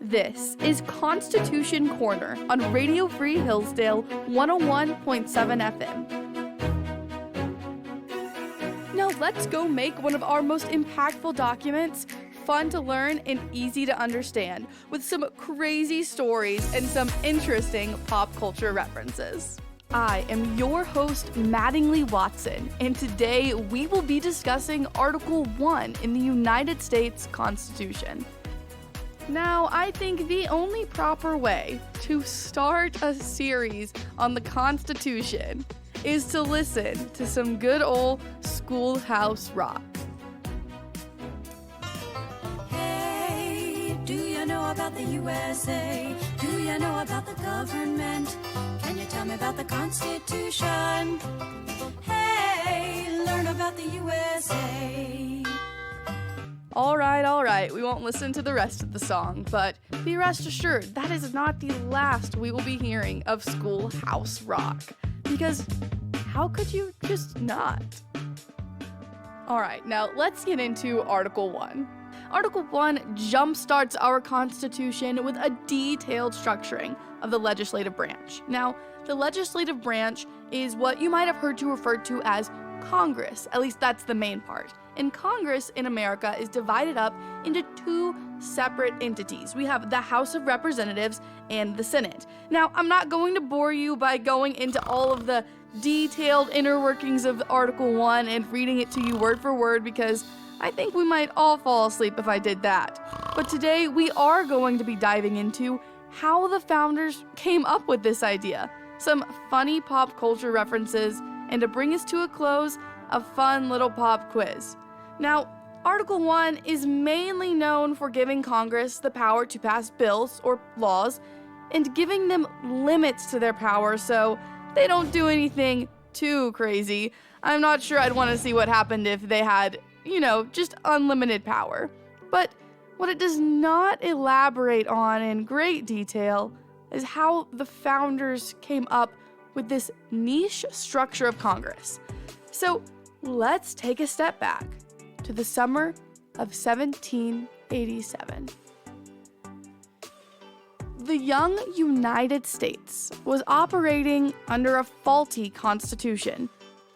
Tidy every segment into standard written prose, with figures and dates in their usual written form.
This is Constitution Corner on Radio Free Hillsdale 101.7 FM. Now let's go make one of our most impactful documents fun to learn and easy to understand, with some crazy stories and some interesting pop culture references. I am your host, Mattingly Watson, and today we will be discussing Article 1 in the United States Constitution. Now, I think the only proper way to start a series on the Constitution is to listen to some good old Schoolhouse Rock. Hey, do you know about the USA? Do you know about the government? Can you tell me about the Constitution? Hey, learn about the USA. All right, we won't listen to the rest of the song, but be rest assured, that is not the last we will be hearing of Schoolhouse Rock, because how could you just not? All right, now let's get into Article 1. Article 1 jumpstarts our Constitution with a detailed structuring of the legislative branch. Now, the legislative branch is what you might have heard referred to as Congress, at least that's the main part. And Congress in America is divided up into two separate entities. We have the House of Representatives and the Senate. Now, I'm not going to bore you by going into all of the detailed inner workings of Article 1 and reading it to you word for word, because I think we might all fall asleep if I did that. But today we are going to be diving into how the founders came up with this idea, some funny pop culture references, and to bring us to a close, a fun little pop quiz. Now, Article 1 is mainly known for giving Congress the power to pass bills or laws and giving them limits to their power so they don't do anything too crazy. I'm not sure I'd want to see what happened if they had, just unlimited power. But what it does not elaborate on in great detail is how the founders came up with this niche structure of Congress. So let's take a step back to the summer of 1787. The young United States was operating under a faulty constitution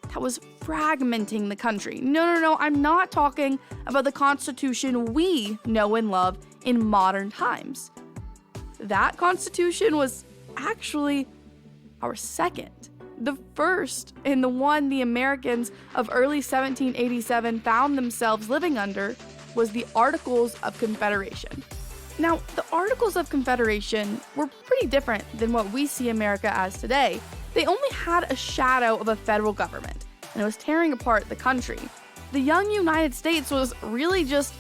that was fragmenting the country. No, I'm not talking about the Constitution we know and love in modern times. That Constitution was actually our second. The first, and the one the Americans of early 1787 found themselves living under, was the Articles of Confederation. Now, the Articles of Confederation were pretty different than what we see America as today. They only had a shadow of a federal government, and it was tearing apart the country. The young United States was really just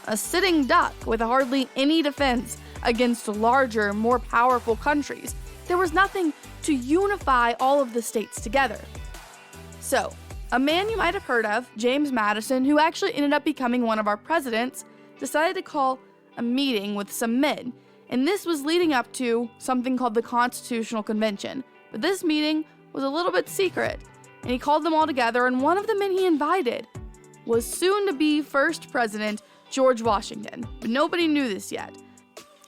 a sitting duck with hardly any defense against larger, more powerful countries. There was nothing to unify all of the states together. So, a man you might have heard of, James Madison, who actually ended up becoming one of our presidents, decided to call a meeting with some men, and this was leading up to something called the Constitutional Convention. But this meeting was a little bit secret, and he called them all together, and one of the men he invited was soon-to-be first president George Washington, but nobody knew this yet.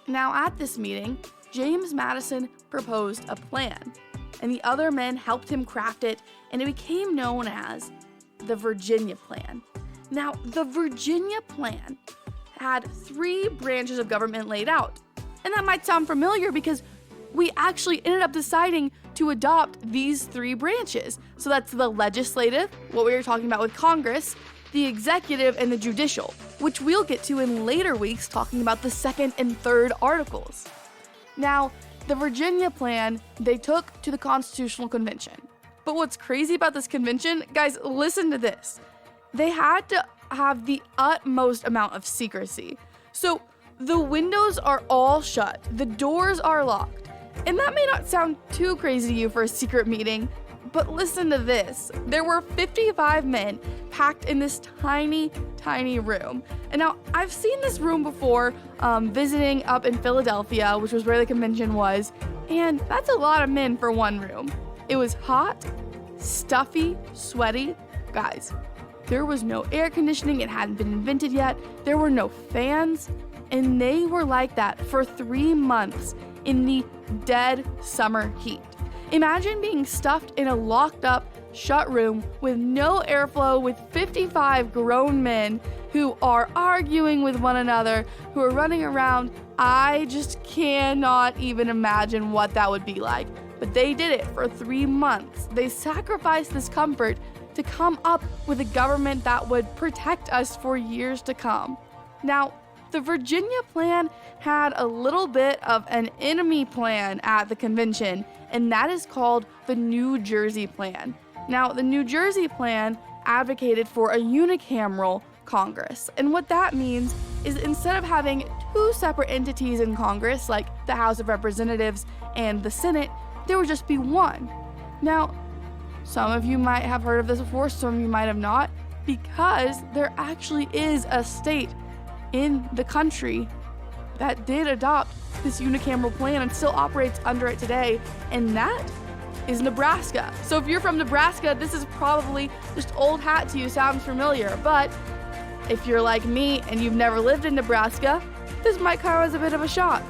Now, at this meeting, James Madison proposed a plan, and the other men helped him craft it, and it became known as the Virginia Plan. Now, the Virginia Plan had 3 branches of government laid out, and that might sound familiar because we actually ended up deciding to adopt these 3 branches. So that's the legislative, what we were talking about with Congress, the executive, and the judicial, which we'll get to in later weeks talking about the 2nd and 3rd articles. Now, the Virginia Plan, they took to the Constitutional Convention. But what's crazy about this convention, guys, listen to this. They had to have the utmost amount of secrecy. So the windows are all shut, the doors are locked. And that may not sound too crazy to you for a secret meeting, but listen to this. There were 55 men packed in this tiny, tiny room. And now, I've seen this room before, visiting up in Philadelphia, which was where the convention was, and that's a lot of men for one room. It was hot, stuffy, sweaty. Guys, There was no air conditioning, it hadn't been invented yet, there were no fans, and they were like that for 3 months in the dead summer heat. Imagine being stuffed in a locked up, shut room with no airflow with 55 grown men who are arguing with one another, who are running around. I just cannot even imagine what that would be like. But they did it for 3 months. They sacrificed this comfort to come up with a government that would protect us for years to come. Now, the Virginia plan had a little bit of an enemy plan at the convention, and that is called the New Jersey Plan. Now, the New Jersey Plan advocated for a unicameral Congress, and what that means is instead of having 2 separate entities in Congress, like the House of Representatives and the Senate, there would just be one. Now, some of you might have heard of this before, some of you might have not, because there actually is a state in the country that did adopt this unicameral plan and still operates under it today, and that is Nebraska. So if you're from Nebraska, this is probably just old hat to you, sounds familiar, but if you're like me and you've never lived in Nebraska, this might come as a bit of a shock.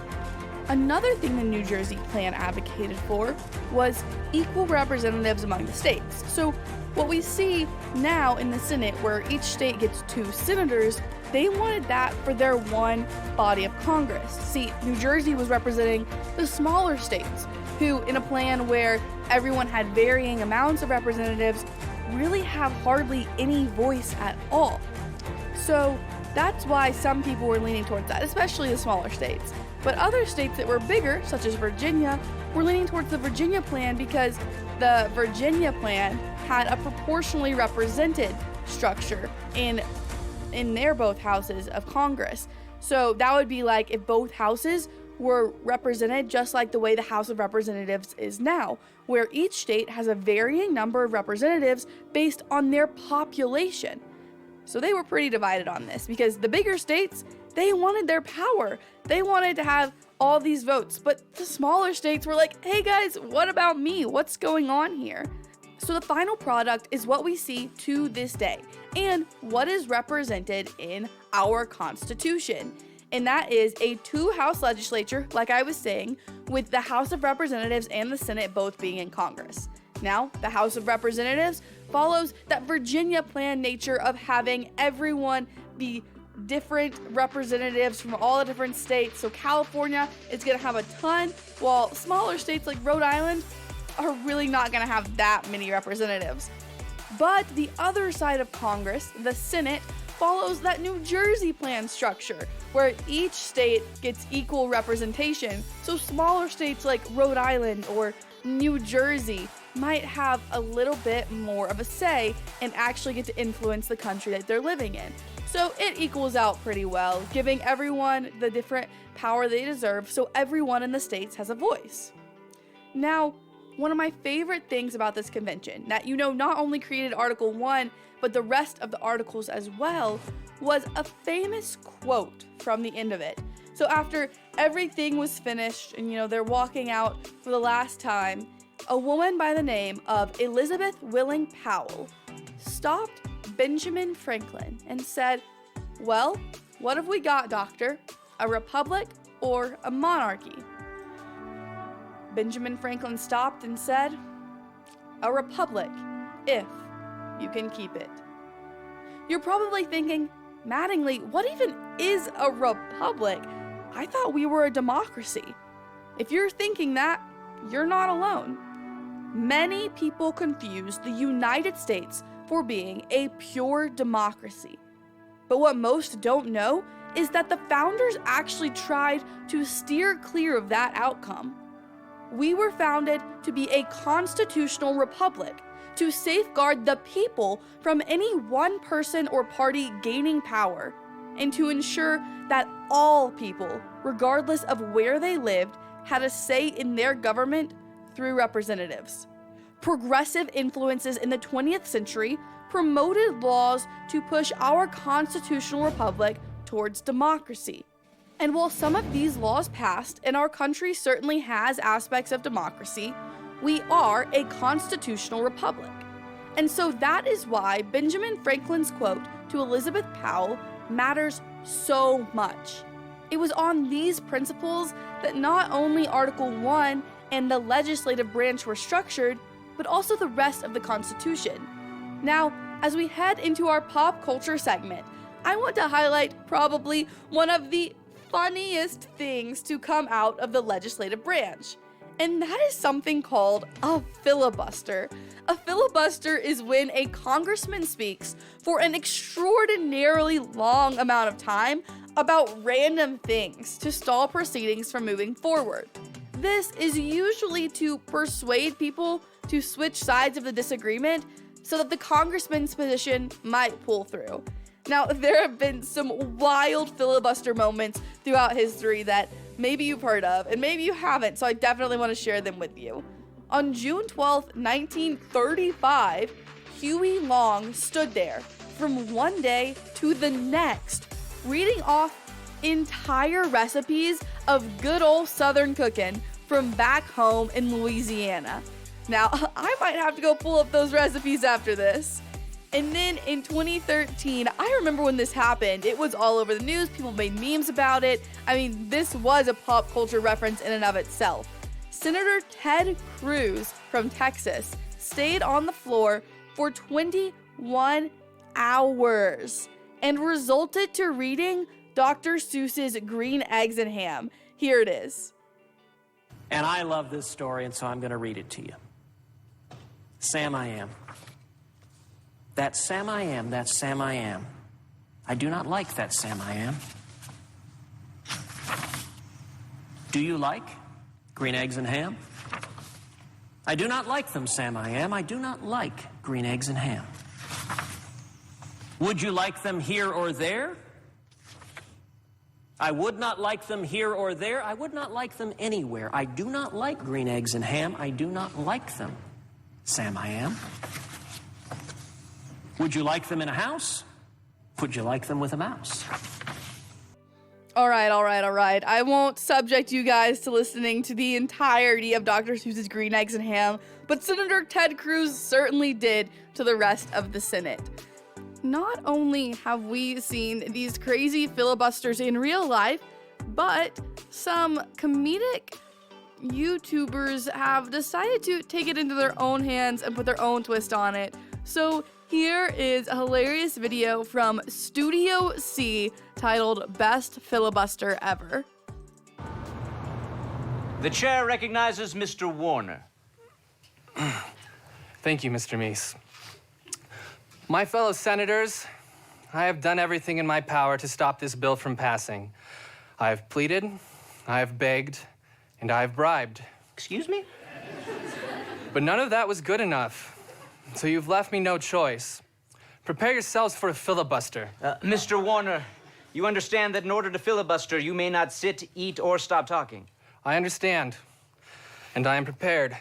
Another thing the New Jersey Plan advocated for was equal representatives among the states. So what we see now in the Senate, where each state gets 2 senators, they wanted that for their one body of Congress. See, New Jersey was representing the smaller states, who, in a plan where everyone had varying amounts of representatives, really have hardly any voice at all. So that's why some people were leaning towards that, especially the smaller states. But other states that were bigger, such as Virginia, were leaning towards the Virginia plan because the Virginia plan had a proportionally represented structure in their both houses of Congress. So that would be like if both houses were represented just like the way the House of Representatives is now, where each state has a varying number of representatives based on their population. So they were pretty divided on this because the bigger states, they wanted their power. They wanted to have all these votes, but the smaller states were like, hey guys, what about me? What's going on here? So the final product is what we see to this day and what is represented in our Constitution. And that is a 2-house legislature, like I was saying, with the House of Representatives and the Senate both being in Congress. Now, the House of Representatives follows that Virginia plan nature of having everyone be different representatives from all the different states. So California is going to have a ton, while smaller states like Rhode Island are really not going to have that many representatives. But the other side of Congress, the Senate, follows that New Jersey plan structure, where each state gets equal representation. So smaller states like Rhode Island or New Jersey might have a little bit more of a say and actually get to influence the country that they're living in. So it equals out pretty well, giving everyone the different power they deserve so everyone in the states has a voice. Now, one of my favorite things about this convention that, not only created Article 1, but the rest of the articles as well, was a famous quote from the end of it. So after everything was finished and, they're walking out for the last time, a woman by the name of Elizabeth Willing Powell stopped Benjamin Franklin and said, "Well, what have we got, doctor? A republic or a monarchy?" Benjamin Franklin stopped and said, "A republic, if you can keep it." You're probably thinking, Mattingly, what even is a republic? I thought we were a democracy. If you're thinking that, you're not alone. Many people confuse the United States for being a pure democracy. But what most don't know is that the founders actually tried to steer clear of that outcome. We were founded to be a constitutional republic, to safeguard the people from any one person or party gaining power, and to ensure that all people, regardless of where they lived, had a say in their government through representatives. Progressive influences in the 20th century promoted laws to push our constitutional republic towards democracy. And while some of these laws passed, and our country certainly has aspects of democracy, we are a constitutional republic. And so that is why Benjamin Franklin's quote to Elizabeth Powell matters so much. It was on these principles that not only Article 1 and the legislative branch were structured, but also the rest of the Constitution. Now, as we head into our pop culture segment, I want to highlight probably one of the funniest things to come out of the legislative branch. And that is something called a filibuster. A filibuster is when a congressman speaks for an extraordinarily long amount of time about random things to stall proceedings from moving forward. This is usually to persuade people to switch sides of the disagreement so that the congressman's position might pull through. Now, there have been some wild filibuster moments throughout history that maybe you've heard of, and maybe you haven't, so I definitely want to share them with you. On June 12, 1935, Huey Long stood there from one day to the next, reading off entire recipes of good old Southern cooking from back home in Louisiana. Now, I might have to go pull up those recipes after this. And then in 2013, I remember when this happened, it was all over the news, people made memes about it. I mean, this was a pop culture reference in and of itself. Senator Ted Cruz from Texas stayed on the floor for 21 hours and resulted to reading Dr. Seuss's Green Eggs and Ham. Here it is. And I love this story, and so I'm going to read it to you. Sam I am. That Sam I am, that Sam I am. I do not like that Sam I am. Do you like green eggs and ham? I do not like them, Sam I am. I do not like green eggs and ham. Would you like them here or there? I would not like them here or there. I would not like them anywhere. I do not like green eggs and ham. I do not like them, Sam I am. Would you like them in a house? Would you like them with a mouse? All right. I won't subject you guys to listening to the entirety of Dr. Seuss's Green Eggs and Ham, but Senator Ted Cruz certainly did to the rest of the Senate. Not only have we seen these crazy filibusters in real life, but some comedic YouTubers have decided to take it into their own hands and put their own twist on it. So here is a hilarious video from Studio C titled Best Filibuster Ever. The chair recognizes Mr. Warner. Thank you, Mr. Meese. My fellow senators, I have done everything in my power to stop this bill from passing. I have pleaded, I have begged, and I have bribed. Excuse me? But none of that was good enough. So you've left me no choice. Prepare yourselves for a filibuster. Mr. Warner, you understand that in order to filibuster, you may not sit, eat, or stop talking. I understand, and I am prepared.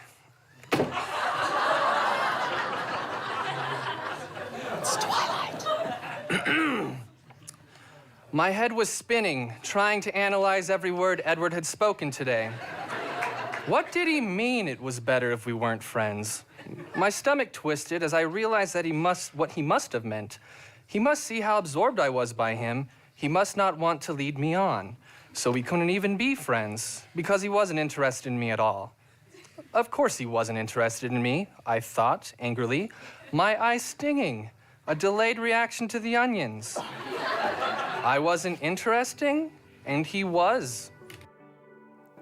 It's Twilight. My head was spinning, trying to analyze every word Edward had spoken today. What did he mean it was better if we weren't friends? My stomach twisted as I realized that what he must have meant. He must see how absorbed I was by him. He must not want to lead me on. So we couldn't even be friends, because he wasn't interested in me at all. Of course he wasn't interested in me, I thought, angrily. My eyes stinging, a delayed reaction to the onions. I wasn't interesting, and he was.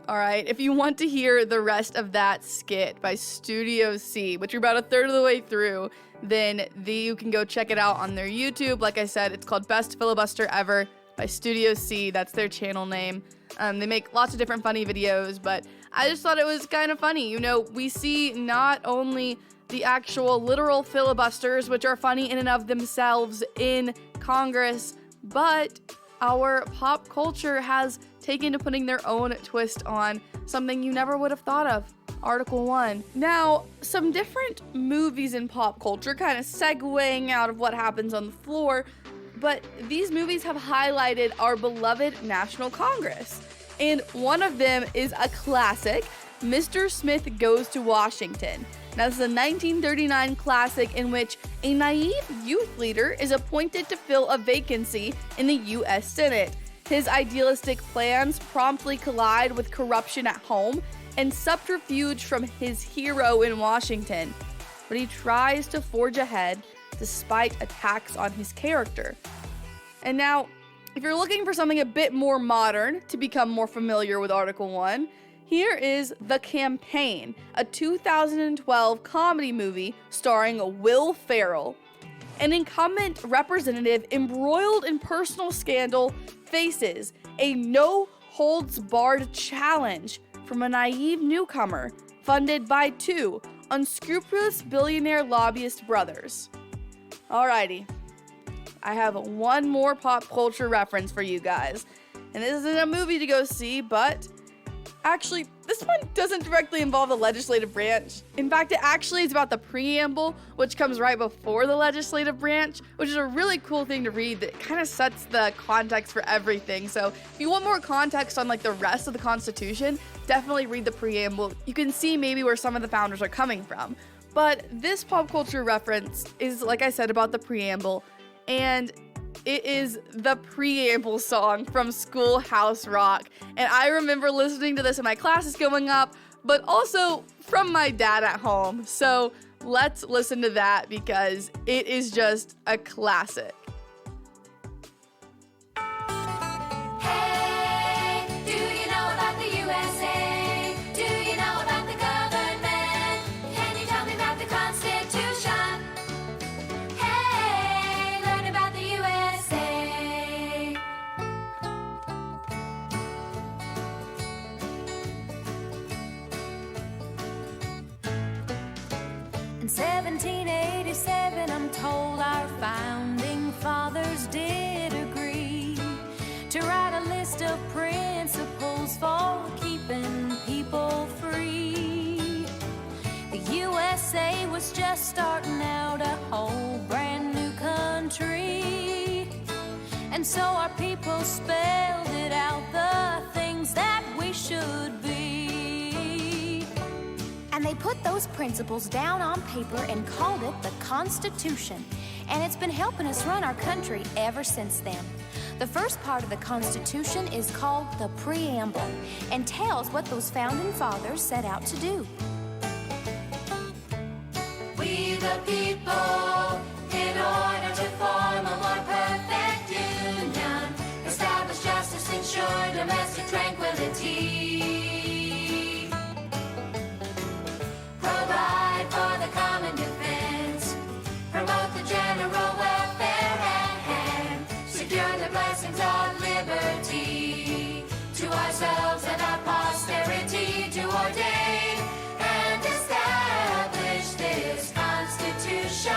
All right, if you want to hear the rest of that skit by Studio C, which you're about a third of the way through, then you can go check it out on their YouTube. Like I said, it's called Best Filibuster Ever by Studio C. That's their channel name. They make lots of different funny videos, but I just thought it was kind of funny. You know, we see not only the actual literal filibusters, which are funny in and of themselves in Congress, but our pop culture has taken to putting their own twist on something you never would have thought of, Article 1. Now, some different movies in pop culture, kind of segueing out of what happens on the floor, but these movies have highlighted our beloved National Congress. And one of them is a classic Mr. Smith Goes to Washington. Now, this is a 1939 classic in which a naive youth leader is appointed to fill a vacancy in the U.S. Senate. His idealistic plans promptly collide with corruption at home and subterfuge from his hero in Washington. But he tries to forge ahead despite attacks on his character. And now, if you're looking for something a bit more modern to become more familiar with Article 1, here is The Campaign, a 2012 comedy movie starring Will Ferrell. An incumbent representative embroiled in personal scandal faces a no-holds-barred challenge from a naive newcomer funded by two unscrupulous billionaire lobbyist brothers. Alrighty, I have one more pop culture reference for you guys. And this isn't a movie to go see, but actually, this one doesn't directly involve the legislative branch. In fact, it actually is about the preamble, which comes right before the legislative branch, which is a really cool thing to read that kind of sets the context for everything. So if you want more context on like the rest of the Constitution, definitely read the preamble. You can see maybe where some of the founders are coming from. But this pop culture reference is, like I said, about the preamble, and it is the preamble song from Schoolhouse Rock. And I remember listening to this in my classes growing up, but also from my dad at home. So let's listen to that because it is just a classic. Hey, do you know about the USA? Do you know about the government? Can you tell me about the Constitution? Hey, learn about the USA. In 1787, I'm told our founding fathers did agree to write a list of principles for keeping people free. The USA was just starting out a whole brand new country, and so our people spelled it out, the things that we should be. And they put those principles down on paper and called it the Constitution. And it's been helping us run our country ever since then. The first part of the Constitution is called the Preamble and tells what those founding fathers set out to do. We the people, in order to form a more perfect union, establish justice, ensure domestic tranquility, provide for the common defense, promote the general welfare, and secure the blessings of liberty to ourselves and our posterity, to ordain and establish this Constitution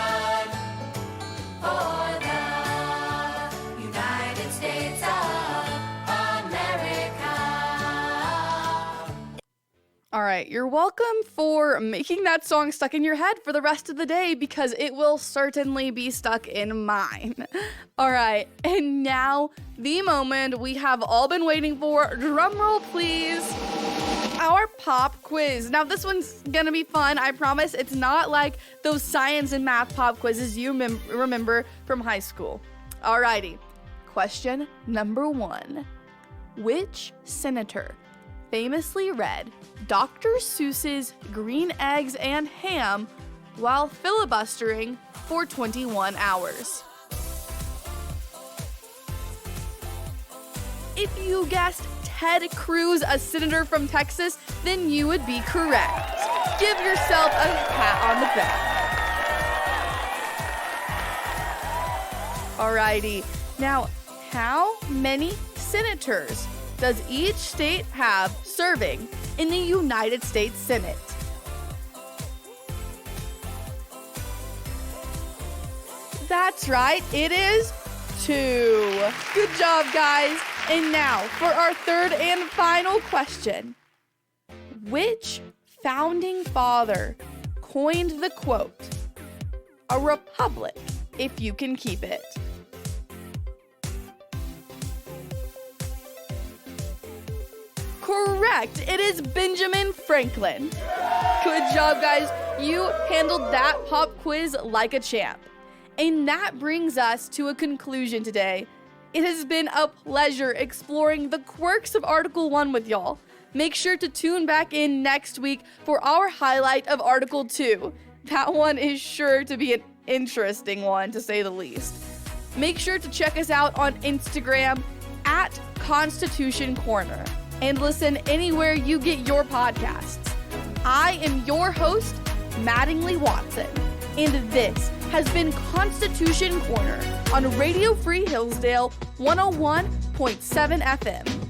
for the United States of America. All right, you're welcome for making that song stuck in your head for the rest of the day because it will certainly be stuck in mine. All right, and now the moment we have all been waiting for. Drumroll, please. Our pop quiz. Now, this one's gonna be fun. I promise it's not like those science and math pop quizzes you remember from high school. Alrighty, question number 1. Which senator famously read Dr. Seuss's Green Eggs and Ham while filibustering for 21 hours? If you guessed Ted Cruz, a senator from Texas, then you would be correct. Give yourself a pat on the back. Alrighty, now how many senators does each state have serving in the United States Senate? That's right, it is 2. Good job, guys. And now for our third and final question. Which founding father coined the quote, "A republic if you can keep it"? Correct. It is Benjamin Franklin. Good job, guys. You handled that pop quiz like a champ. And that brings us to a conclusion today. It has been a pleasure exploring the quirks of Article 1 with y'all. Make sure to tune back in next week for our highlight of Article 2. That one is sure to be an interesting one, to say the least. Make sure to check us out on Instagram at Constitution Corner and listen anywhere you get your podcasts. I am your host, Mattingly Watson, and this has been Constitution Corner on Radio Free Hillsdale 101.7 FM.